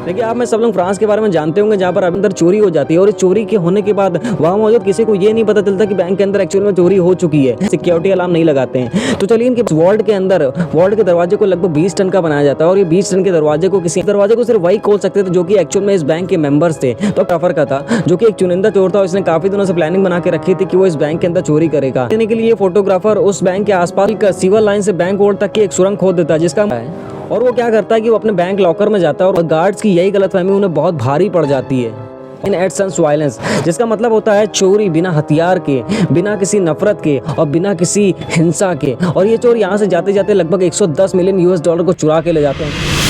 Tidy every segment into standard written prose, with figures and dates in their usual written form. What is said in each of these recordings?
देखिए आप में सब लोग फ्रांस के बारे में जानते होंगे, जहाँ पर अंदर चोरी हो जाती है और इस चोरी के होने के बाद वहाँ मौजूद किसी को ये नहीं पता चलता कि बैंक के अंदर एक्चुअल में चोरी हो चुकी है। सिक्योरिटी अलार्म नहीं लगाते हैं। तो चलिए इनके वॉल्ट के अंदर वॉल्ट के दरवाजे को लगभग 20 टन का बनाया जाता है और ये 20 टन के दरवाजे को सिर्फ वही खोल सकते थे जो कि एक्चुअल में इस बैंक के मेंबर्स थे। तो काफर का था जो कि एक चुनिंदा चोर था, उसने काफी दिनों से प्लानिंग बना के रखी थी कि वो इस बैंक के अंदर चोरी करेगा। देने के लिए फोटोग्राफर उस बैंक के आसपास सीवर लाइन से बैंक वॉल्ट तक की एक सुरंग खोद देता है, जिसका और वो क्या करता है कि वो अपने बैंक लॉकर में जाता है और गार्ड्स की यही गलतफहमी उन्हें बहुत भारी पड़ जाती है। इन एडसन्स वायलेंस, जिसका मतलब होता है चोरी बिना हथियार के, बिना किसी नफरत के और बिना किसी हिंसा के। और ये चोर यहाँ से जाते जाते लगभग 110 मिलियन यूएस डॉलर को चुरा के ले जाते हैं।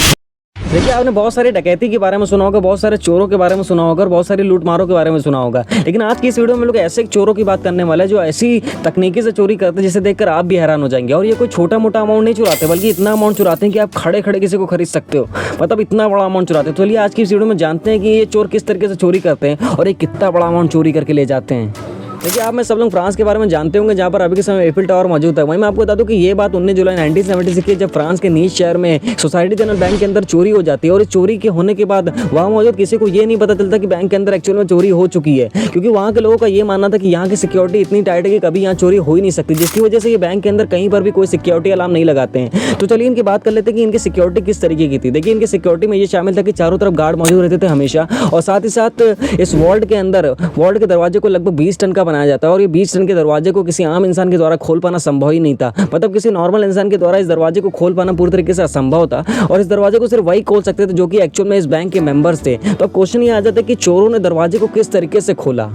देखिए आपने बहुत सारे डकैती के बारे में सुना होगा, बहुत सारे चोरों के बारे में सुना होगा और बहुत सारी लूटमारों के बारे में सुना होगा, लेकिन आज की इस वीडियो में लोग ऐसे चोरों की बात करने वाले हैं जो ऐसी तकनीकी से चोरी करते हैं जिसे देखकर आप भी हैरान हो जाएंगे। और ये कोई छोटा मोटा अमाउंट नहीं चुराते, बल्कि इतना अमाउंट चुराते हैं कि आप खड़े खड़े किसी को खरीद सकते हो, मतलब इतना बड़ा अमाउंट चुराते हैं। तो चलिए आज की इस वीडियो में जानते हैं कि ये चोर किस तरीके से चोरी करते हैं और ये कितना बड़ा अमाउंट चोरी करके ले जाते हैं। देखिए आप में सब लोग फ्रांस के बारे में जानते होंगे, जहाँ पर अभी के समय एफिल टावर मौजूद है। वहीं मैं आपको बता दूं कि ये बात 19 जुलाई 1976 की जब फ्रांस के नीस शहर में सोसाइटी जनरल बैंक के अंदर चोरी हो जाती है और इस चोरी के होने के बाद वहाँ मौजूद किसी को ये नहीं पता चलता कि बैंक के अंदर एक्चुअल में चोरी हो चुकी है, क्योंकि वहाँ के लोगों का ये मानना था कि यहाँ की सिक्योरिटी इतनी टाइट है कि कभी यहाँ चोरी हो ही नहीं सकती, जिसकी वजह से ये बैंक के अंदर कहीं पर भी कोई सिक्योरिटी अलार्म नहीं लगाते हैं। तो चलिए इनकी बात कर लेते हैं कि इनकी सिक्योरिटी किस तरीके की थी। देखिए इनकी सिक्योरिटी में ये शामिल था कि चारों तरफ गार्ड मौजूद रहते थे हमेशा, और साथ ही साथ इस वॉल्ट के अंदर वॉल्ट के दरवाजे को लगभग 20 टन का बनाया जाता है और ये 20 टन के दरवाजे को किसी आम इंसान के द्वारा खोल पाना संभव ही नहीं था। मतलब किसी नॉर्मल इंसान के द्वारा इस दरवाजे को खोल पाना पूरी तरीके से असंभव था और इस दरवाजे को सिर्फ वही खोल सकते थे जो कि एक्चुअल में इस बैंक के मेंबर्स थे। तो अब क्वेश्चन ये आ जाता है कि चोरों ने दरवाजे को किस तरीके से खोला।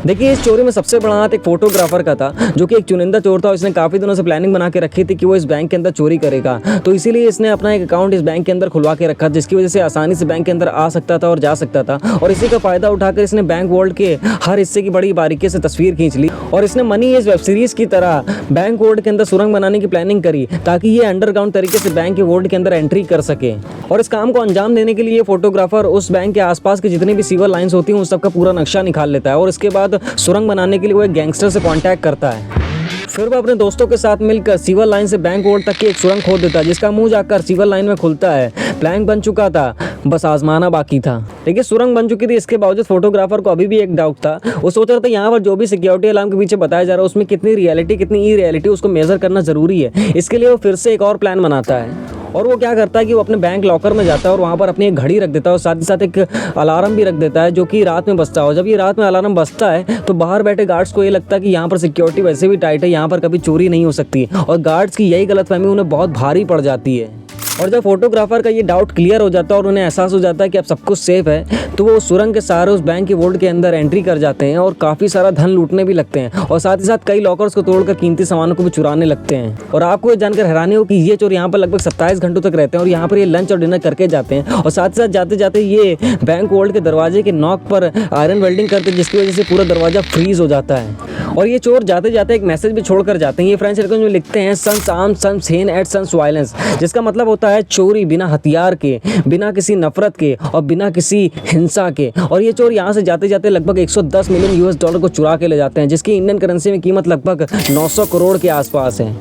देखिए इस चोरी में सबसे बड़ा हाथ एक फोटोग्राफर का था जो कि एक चुनिंदा चोर था। इसने काफी दिनों से प्लानिंग बना के रखी थी कि वो इस बैंक के अंदर चोरी करेगा, तो इसीलिए इसने अपना एक अकाउंट इस बैंक के अंदर खुलवा के रखा, जिसकी वजह से आसानी से बैंक के अंदर आ सकता था और जा सकता था। और इसी का फायदा उठाकर इसने बैंक वॉल्ट के हर हिस्से की बड़ी बारीकी से तस्वीर खींच ली और इसने मनी इस वेब सीरीज की तरह बैंक वॉल्ट के अंदर सुरंग बनाने की प्लानिंग करी ताकि ये अंडरग्राउंड तरीके से बैंक के वॉल्ट के अंदर एंट्री कर सके। और इस काम को अंजाम देने के लिए फोटोग्राफर उस बैंक के आसपास की जितनी भी सीवर लाइंस होती हैं उस सबका पूरा नक्शा निकाल लेता है और इसके बाद सुरंग बनाने के लिए वो एक गैंगस्टर से कांटेक्ट करता है। फिर वो अपने दोस्तों के साथ मिलकर सीवर लाइन से बैंक वॉल्ट तक की एक सुरंग खोद देता है, जिसका मुंह जाकर सीवर लाइन में खुलता है। प्लान बन चुका था, बस आजमाना बाकी था। देखिए सुरंग बन चुकी थी, इसके बावजूद फोटोग्राफर को अभी भी एक डाउट था। वो सोच रहा था यहाँ पर जो भी सिक्योरिटी अलार्म के पीछे बताया जा रहा है उसमें कितनी रियलिटी कितनी ई रियलिटी उसको मेजर करना जरूरी है। इसके लिए वो फिर से एक और प्लान बनाता है और वो क्या करता है कि वो अपने बैंक लॉकर में जाता है और वहाँ पर अपनी एक घड़ी रख देता है और साथ ही साथ एक अलार्म भी रख देता है जो कि रात में बजता है। और जब ये रात में अलार्म बजता है तो बाहर बैठे गार्ड्स को ये लगता है कि यहाँ पर सिक्योरिटी वैसे भी टाइट है, यहाँ पर कभी चोरी नहीं हो सकती, और गार्ड्स की यही गलतफहमी उन्हें बहुत भारी पड़ जाती है। और जब फोटोग्राफर का ये डाउट क्लियर हो जाता है और उन्हें एहसास हो जाता है कि अब सब कुछ सेफ है, तो वो सुरंग के सहारे उस बैंक के वॉल्ट के अंदर एंट्री कर जाते हैं और काफ़ी सारा धन लूटने भी लगते हैं और साथ ही साथ कई लॉकर्स को तोड़कर कीमती सामानों को भी चुराने लगते हैं। और आपको ये जानकर हैरानी हो कि ये चोर यहाँ पर लगभग 27 घंटों तक रहते हैं और यहाँ पर ये लंच और डिनर करके जाते हैं और साथ ही साथ जाते जाते ये बैंक वॉल्ट के दरवाजे के नॉक पर आयरन वेल्डिंग करते हैं, जिसकी वजह से पूरा दरवाजा फ्रीज हो जाता है। और ये चोर जाते जाते एक मैसेज भी छोड़कर जाते हैं। ये फ्रेंच लैंग्वेज में लिखते हैं सन्स आर्म्स सन्स हेन एट सन्स वायलेंस, जिसका मतलब होता है चोरी बिना हथियार के, बिना किसी नफरत के और बिना किसी हिंसा के। और ये चोर यहाँ से जाते जाते लगभग 110 मिलियन यूएस डॉलर को चुरा के ले जाते हैं, जिसकी इंडियन करेंसी में कीमत लगभग 900 करोड़ के आसपास है।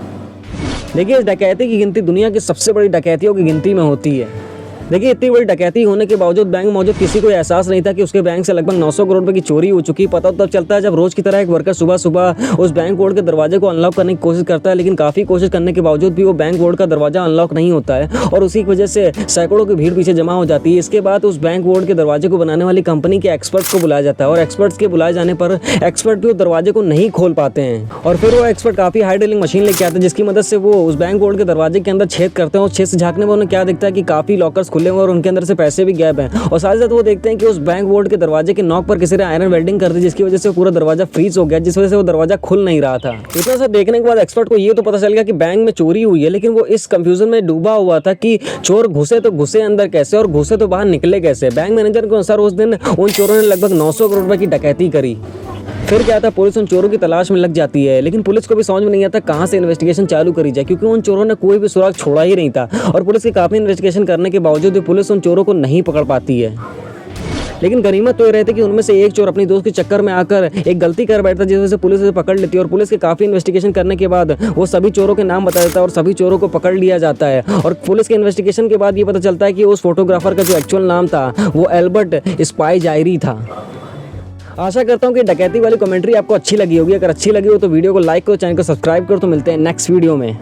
देखिए इस डकैती की गिनती दुनिया की सबसे बड़ी डकैतियों की गिनती में होती है। देखिए इतनी बड़ी डकैती होने के बावजूद बैंक में मौजूद किसी को एहसास नहीं था कि उसके बैंक से लगभग 900 करोड़ रुपए की चोरी हो चुकी। पता तब चलता है जब रोज की तरह एक वर्कर सुबह सुबह उस बैंक वॉल्ट के दरवाजे को अनलॉक करने की कोशिश करता है, लेकिन काफ़ी कोशिश करने के बावजूद भी वो बैंक वॉल्ट का दरवाजा अनलॉक नहीं होता है और उसी की वजह से सैकड़ों की भीड़ पीछे जमा हो जाती है। इसके बाद उस बैंक वॉल्ट के दरवाजे को बनाने वाली कंपनी के एक्सपर्ट्स को बुलाया जाता है और एक्सपर्ट्स के बुलाए जाने पर एक्सपर्ट भी उस दरवाजे को नहीं खोल पाते हैं और फिर वो एक्सपर्ट काफ़ी हाई ड्रिलिंग मशीन लेके आते हैं, जिसकी मदद से वो उस बैंक वॉल्ट के दरवाजे के अंदर छेद करते हैं और छेद से झांकने में उन्हें क्या दिखता है कि काफ़ी लॉकर्स खुले हुए और उनके अंदर से पैसे भी गैप हैं। और साथ ही साथ वो देखते हैं कि उस बैंक वॉल्ट के दरवाजे के नॉक पर किसी ने आयरन वेल्डिंग कर दी, जिसकी वजह से पूरा दरवाजा फ्रीज हो गया, जिस वजह से वो दरवाजा खुल नहीं रहा था। इतना सब देखने के बाद एक्सपर्ट को ये तो पता चल गया कि बैंक में चोरी हुई है, लेकिन वो इस कंफ्यूजन में डूबा हुआ था कि चोर घुसे तो घुसे अंदर कैसे और घुसे तो बाहर निकले कैसे। बैंक मैनेजर के अनुसार उस दिन उन चोरों ने लगभग 900 करोड़ रुपए की डकैती करी। फिर क्या था, पुलिस उन चोरों की तलाश में लग जाती है, लेकिन पुलिस को भी समझ में नहीं आता कहाँ से इन्वेस्टिगेशन चालू करी जाए, क्योंकि उन चोरों ने कोई भी सुराग छोड़ा ही नहीं था और पुलिस की काफ़ी इन्वेस्टिगेशन करने के बावजूद भी पुलिस उन चोरों को नहीं पकड़ पाती है। लेकिन गनीमत तो ये रहती कि उनमें से एक चोर अपनी दोस्त के चक्कर में आकर एक गलती कर बैठता जिस वजह से पुलिस उसे पकड़ लेती है, और पुलिस के काफ़ी इन्वेस्टिगेशन करने के बाद वो सभी चोरों के नाम बता देता है और सभी चोरों को पकड़ लिया जाता है। और पुलिस के इन्वेस्टिगेशन के बाद ये पता चलता है कि उस फोटोग्राफर का जो एक्चुअल नाम था वो एल्बर्ट स्पाई जायरी था। आशा करता हूँ कि डकैती वाली कमेंट्री आपको अच्छी लगी होगी। अगर अच्छी लगी हो तो वीडियो को लाइक करो, चैनल को सब्सक्राइब करो। तो मिलते हैं नेक्स्ट वीडियो में।